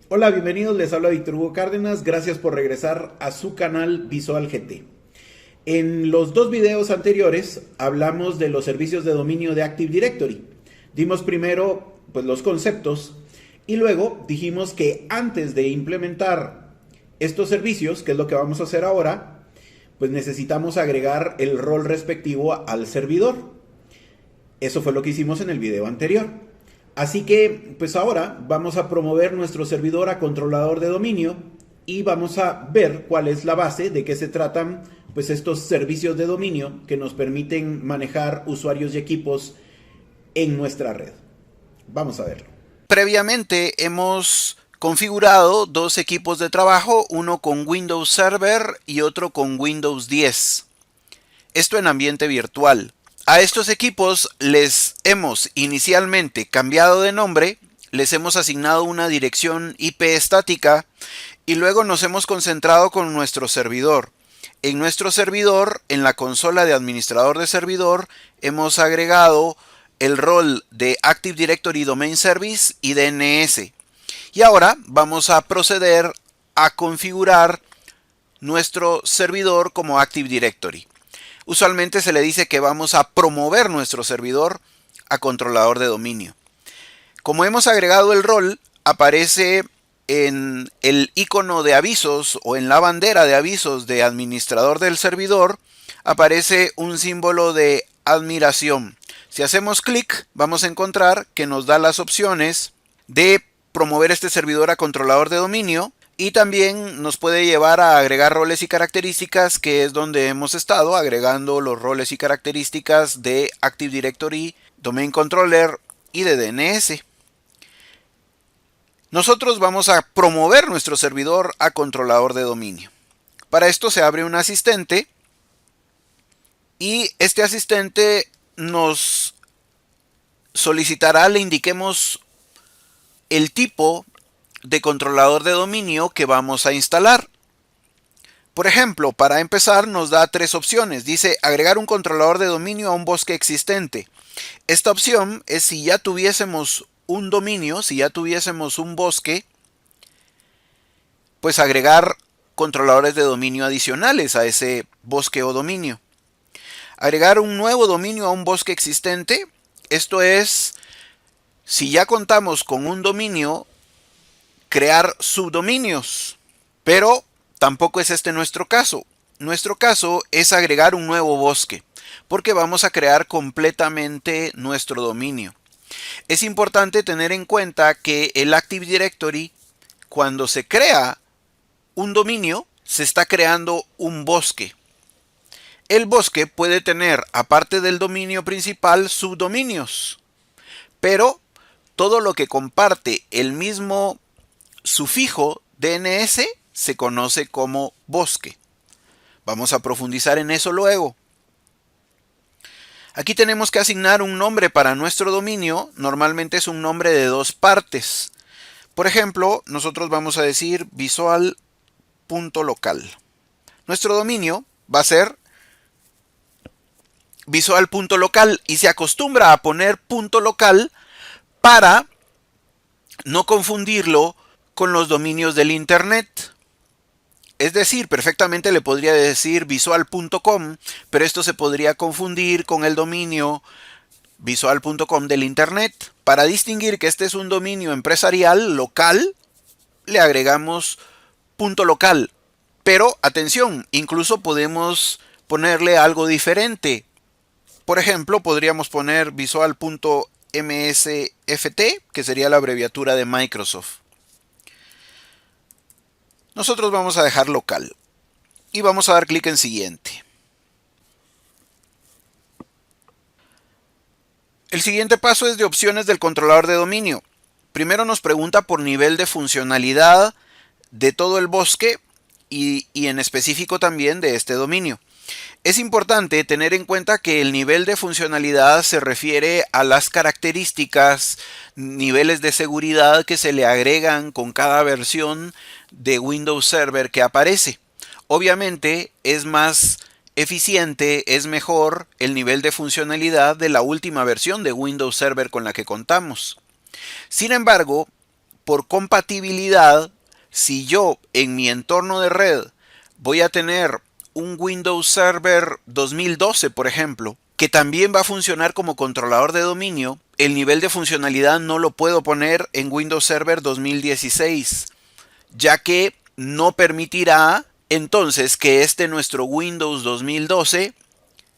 Hola, bienvenidos, les habla Víctor Hugo Cárdenas, gracias por regresar a su canal Visual GT. En los dos videos anteriores hablamos de los servicios de dominio de Active Directory. Dimos primero pues, los conceptos y luego dijimos que antes de implementar estos servicios, que es lo que vamos a hacer ahora, pues necesitamos agregar el rol respectivo al servidor. Eso fue lo que hicimos en el video anterior. Así que, pues ahora vamos a promover nuestro servidor a controlador de dominio y vamos a ver cuál es la base, de qué se tratan pues estos servicios de dominio que nos permiten manejar usuarios y equipos en nuestra red. Vamos a verlo. Previamente hemos configurado dos equipos de trabajo, uno con Windows Server y otro con Windows 10. Esto en ambiente virtual. A estos equipos les hemos inicialmente cambiado de nombre, les hemos asignado una dirección IP estática y luego nos hemos concentrado con nuestro servidor. En nuestro servidor, en la consola de administrador de servidor, hemos agregado el rol de Active Directory Domain Service y DNS. Y ahora vamos a proceder a configurar nuestro servidor como Active Directory. Usualmente se le dice que vamos a promover nuestro servidor a controlador de dominio. Como hemos agregado el rol, aparece en el icono de avisos o en la bandera de avisos de administrador del servidor, aparece un símbolo de admiración. Si hacemos clic, vamos a encontrar que nos da las opciones de promover este servidor a controlador de dominio y también nos puede llevar a agregar roles y características, que es donde hemos estado agregando los roles y características de Active Directory, Domain Controller y de DNS. Nosotros vamos a promover nuestro servidor a controlador de dominio. Para esto se abre un asistente y este asistente nos solicitará le indiquemos el tipo de controlador de dominio que vamos a instalar. Por ejemplo, para empezar nos da tres opciones. Dice agregar un controlador de dominio a un bosque existente. Esta opción es si ya tuviésemos un dominio, si ya tuviésemos un bosque, pues agregar controladores de dominio adicionales a ese bosque o dominio. Agregar un nuevo dominio a un bosque existente. Esto es, si ya contamos con un dominio, crear subdominios. Pero tampoco es este nuestro caso. Nuestro caso es agregar un nuevo bosque, porque vamos a crear completamente nuestro dominio. Es importante tener en cuenta que el Active Directory, cuando se crea un dominio, se está creando un bosque. El bosque puede tener, aparte del dominio principal, subdominios, pero todo lo que comparte el mismo sufijo DNS se conoce como bosque. Vamos a profundizar en eso luego. Aquí tenemos que asignar un nombre para nuestro dominio. Normalmente es un nombre de dos partes. Por ejemplo, nosotros vamos a decir visual.local. Nuestro dominio va a ser visual.local y se acostumbra a poner punto local para no confundirlo con los dominios del internet. Es decir, perfectamente le podría decir visual.com, pero esto se podría confundir con el dominio visual.com del internet. Para distinguir que este es un dominio empresarial local, le agregamos punto local. Pero atención, incluso podemos ponerle algo diferente. Por ejemplo, podríamos poner visual.msft, que sería la abreviatura de Microsoft. Nosotros vamos a dejar local y vamos a dar clic en siguiente. El siguiente paso es de opciones del controlador de dominio. Primero nos pregunta por nivel de funcionalidad de todo el bosque y en específico también de este dominio. Es importante tener en cuenta que el nivel de funcionalidad se refiere a las características, niveles de seguridad que se le agregan con cada versión de Windows Server que aparece. Obviamente es más eficiente, es mejor el nivel de funcionalidad de la última versión de Windows Server con la que contamos. Sin embargo, por compatibilidad, si yo en mi entorno de red voy a tener un Windows Server 2012, por ejemplo, que también va a funcionar como controlador de dominio, el nivel de funcionalidad no lo puedo poner en Windows Server 2016, ya que no permitirá entonces que nuestro Windows 2012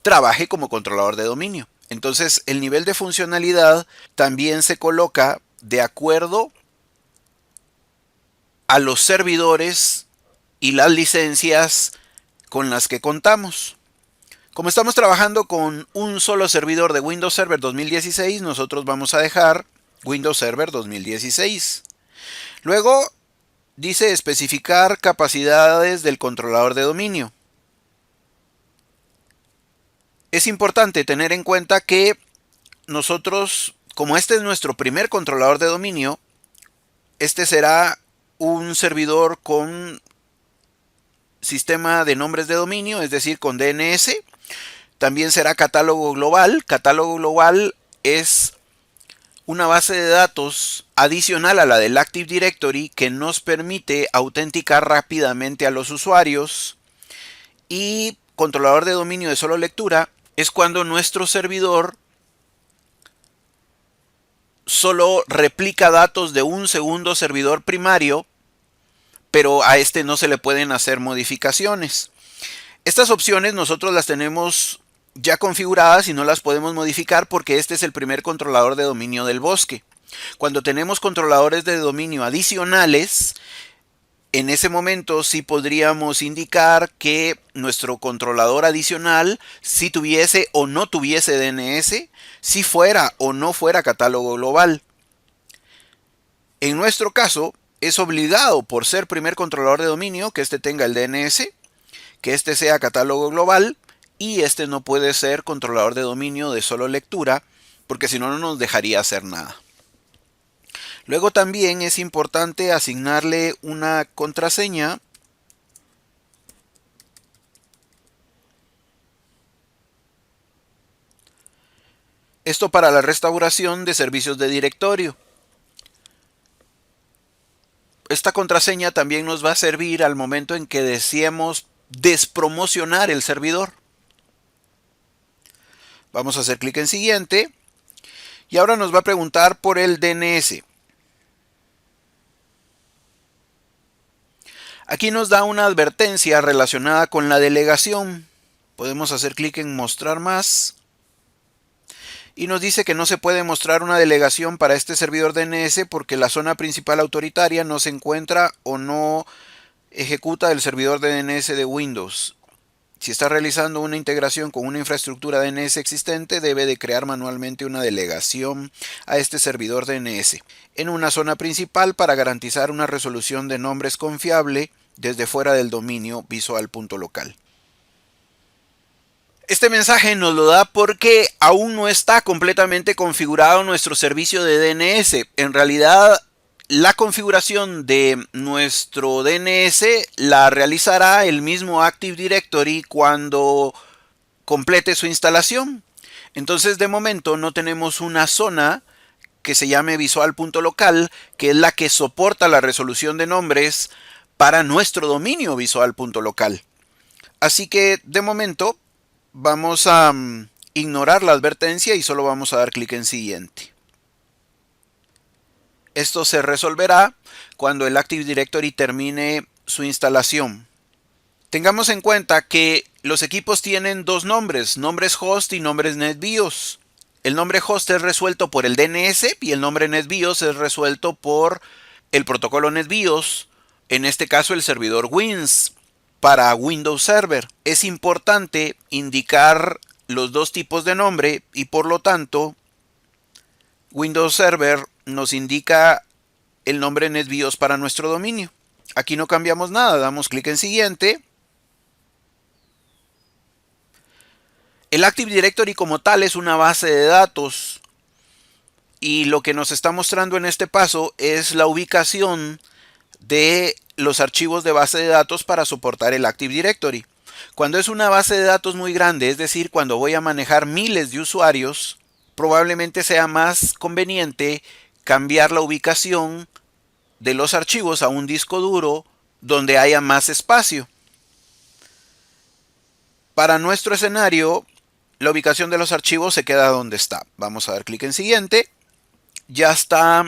trabaje como controlador de dominio. Entonces el nivel de funcionalidad también se coloca de acuerdo a los servidores y las licencias con las que contamos. Como estamos trabajando con un solo servidor de Windows Server 2016, nosotros vamos a dejar Windows Server 2016. Luego dice especificar capacidades del controlador de dominio. Es importante tener en cuenta que nosotros, como este es nuestro primer controlador de dominio, este será un servidor con sistema de nombres de dominio, es decir, con DNS. También será catálogo global. Catálogo global es una base de datos adicional a la del Active Directory que nos permite autenticar rápidamente a los usuarios. Y controlador de dominio de solo lectura es cuando nuestro servidor solo replica datos de un segundo servidor primario, pero a este no se le pueden hacer modificaciones. Estas opciones nosotros las tenemos ya configuradas y no las podemos modificar porque este es el primer controlador de dominio del bosque. Cuando tenemos controladores de dominio adicionales, en ese momento sí podríamos indicar que nuestro controlador adicional, si tuviese o no tuviese DNS, si fuera o no fuera catálogo global. En nuestro caso, es obligado por ser primer controlador de dominio que este tenga el DNS, que este sea catálogo global y este no puede ser controlador de dominio de solo lectura porque si no, no nos dejaría hacer nada. Luego también es importante asignarle una contraseña. Esto para la restauración de servicios de directorio. Esta contraseña también nos va a servir al momento en que deseemos despromocionar el servidor. Vamos a hacer clic en siguiente y ahora nos va a preguntar por el DNS. Aquí nos da una advertencia relacionada con la delegación. Podemos hacer clic en mostrar más. Y nos dice que no se puede mostrar una delegación para este servidor DNS porque la zona principal autoritaria no se encuentra o no ejecuta el servidor DNS de Windows. Si está realizando una integración con una infraestructura DNS existente, debe de crear manualmente una delegación a este servidor DNS en una zona principal para garantizar una resolución de nombres confiable desde fuera del dominio visual.local. Este mensaje nos lo da porque aún no está completamente configurado nuestro servicio de DNS. En realidad, la configuración de nuestro DNS la realizará el mismo Active Directory cuando complete su instalación. Entonces, de momento no tenemos una zona que se llame visual.local, que es la que soporta la resolución de nombres para nuestro dominio visual.local. Así que, de momento, vamos a ignorar la advertencia y solo vamos a dar clic en siguiente. Esto se resolverá cuando el Active Directory termine su instalación. Tengamos en cuenta que los equipos tienen dos nombres host y nombres NetBIOS. El nombre host es resuelto por el DNS y el nombre NetBIOS es resuelto por el protocolo NetBIOS, en este caso el servidor WINS para Windows Server. Es importante indicar los dos tipos de nombre y por lo tanto Windows Server nos indica el nombre NetBIOS para nuestro dominio. Aquí no cambiamos nada, damos clic en siguiente. El Active Directory como tal es una base de datos y lo que nos está mostrando en este paso es la ubicación de los archivos de base de datos para soportar el Active Directory. Cuando es una base de datos muy grande, es decir, cuando voy a manejar miles de usuarios, probablemente sea más conveniente cambiar la ubicación de los archivos a un disco duro donde haya más espacio. Para nuestro escenario, la ubicación de los archivos se queda donde está. Vamos a dar clic en siguiente. Ya está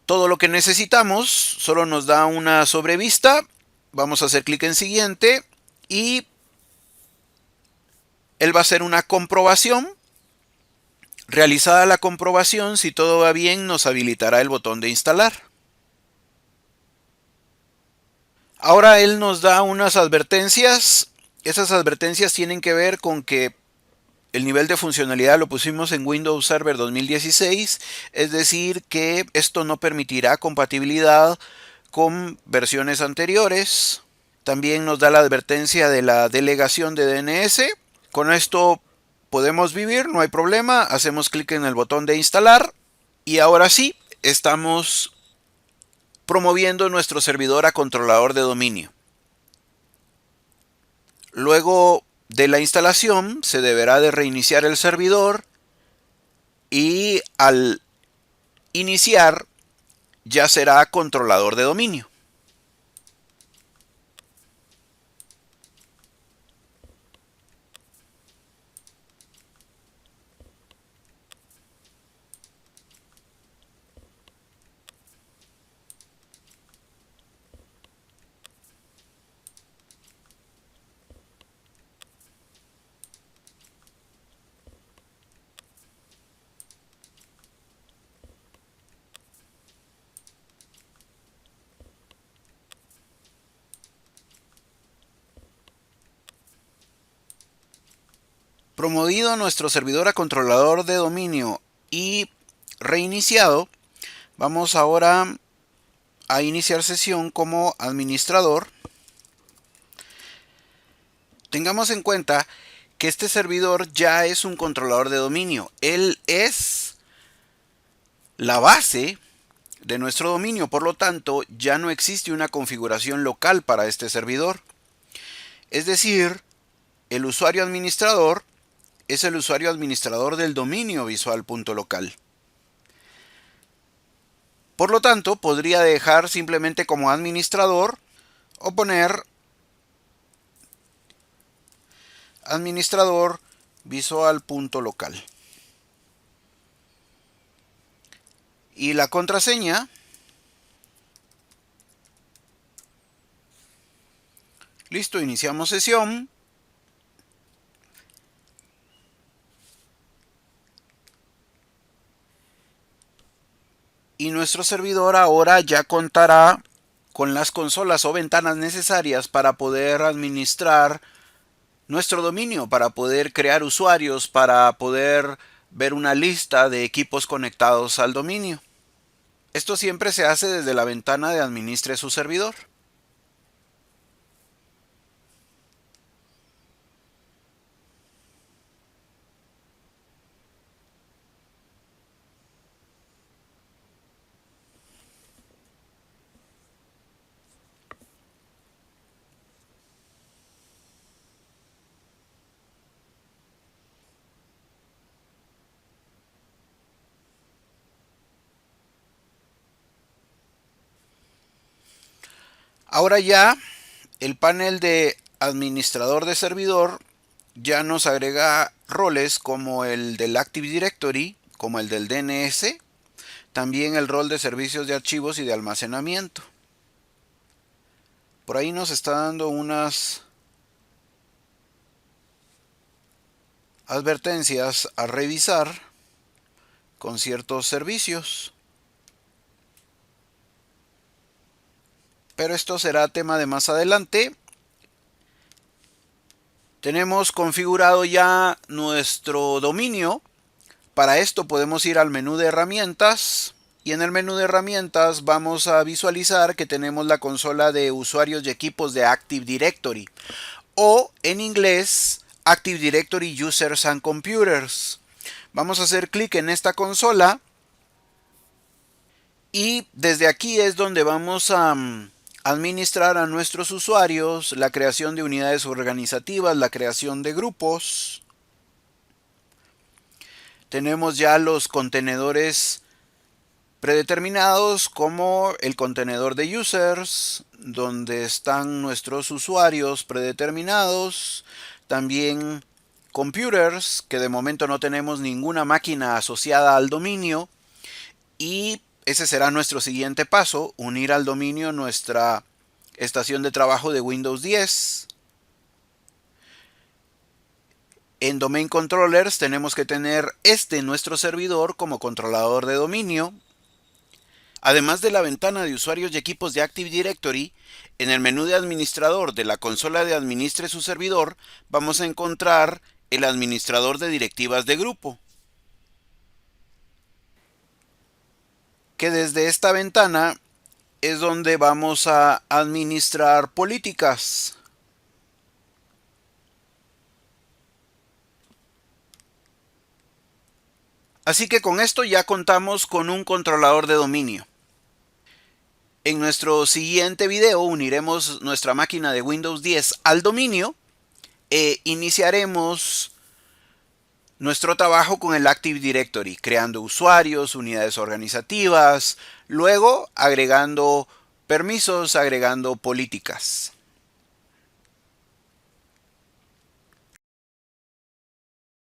todo lo que necesitamos, solo nos da una sobrevista. Vamos a hacer clic en siguiente y él va a hacer una comprobación. Realizada la comprobación, si todo va bien, nos habilitará el botón de instalar. Ahora él nos da unas advertencias. Esas advertencias tienen que ver con que el nivel de funcionalidad lo pusimos en Windows Server 2016, es decir que esto no permitirá compatibilidad con versiones anteriores. También nos da la advertencia de la delegación de DNS. Con esto podemos vivir, no hay problema. Hacemos clic en el botón de instalar y ahora sí, estamos promoviendo nuestro servidor a controlador de dominio. Luego de la instalación se deberá de reiniciar el servidor y al iniciar ya será controlador de dominio. Promovido nuestro servidor a controlador de dominio y reiniciado, vamos ahora a iniciar sesión como administrador. Tengamos en cuenta que este servidor ya es un controlador de dominio. Él es la base de nuestro dominio, por lo tanto ya no existe una configuración local para este servidor. Es decir, el usuario administrador es el usuario administrador del dominio visual.local. Por lo tanto, podría dejar simplemente como administrador o poner administrador visual.local. Y la contraseña, listo, iniciamos sesión. Y nuestro servidor ahora ya contará con las consolas o ventanas necesarias para poder administrar nuestro dominio, para poder crear usuarios, para poder ver una lista de equipos conectados al dominio. Esto siempre se hace desde la ventana de Administre su servidor. Ahora ya el panel de administrador de servidor ya nos agrega roles como el del Active Directory, como el del DNS, también el rol de servicios de archivos y de almacenamiento. Por ahí nos está dando unas advertencias a revisar con ciertos servicios. Pero esto será tema de más adelante. Tenemos configurado ya nuestro dominio. Para esto podemos ir al menú de herramientas y en el menú de herramientas vamos a visualizar que tenemos la consola de usuarios y equipos de Active Directory o en inglés Active Directory Users and Computers. Vamos a hacer clic en esta consola y desde aquí es donde vamos a administrar a nuestros usuarios, la creación de unidades organizativas, la creación de grupos. Tenemos ya los contenedores predeterminados como el contenedor de users, donde están nuestros usuarios predeterminados, también computers, que de momento no tenemos ninguna máquina asociada al dominio, y ese será nuestro siguiente paso, unir al dominio nuestra estación de trabajo de Windows 10. En Domain Controllers tenemos que tener nuestro servidor como controlador de dominio. Además de la ventana de usuarios y equipos de Active Directory, en el menú de administrador de la consola de Administre su servidor, vamos a encontrar el administrador de directivas de grupo, que desde esta ventana es donde vamos a administrar políticas. Así que con esto ya contamos con un controlador de dominio. En nuestro siguiente video uniremos nuestra máquina de Windows 10 al dominio e iniciaremos nuestro trabajo con el Active Directory, creando usuarios, unidades organizativas, luego agregando permisos, agregando políticas.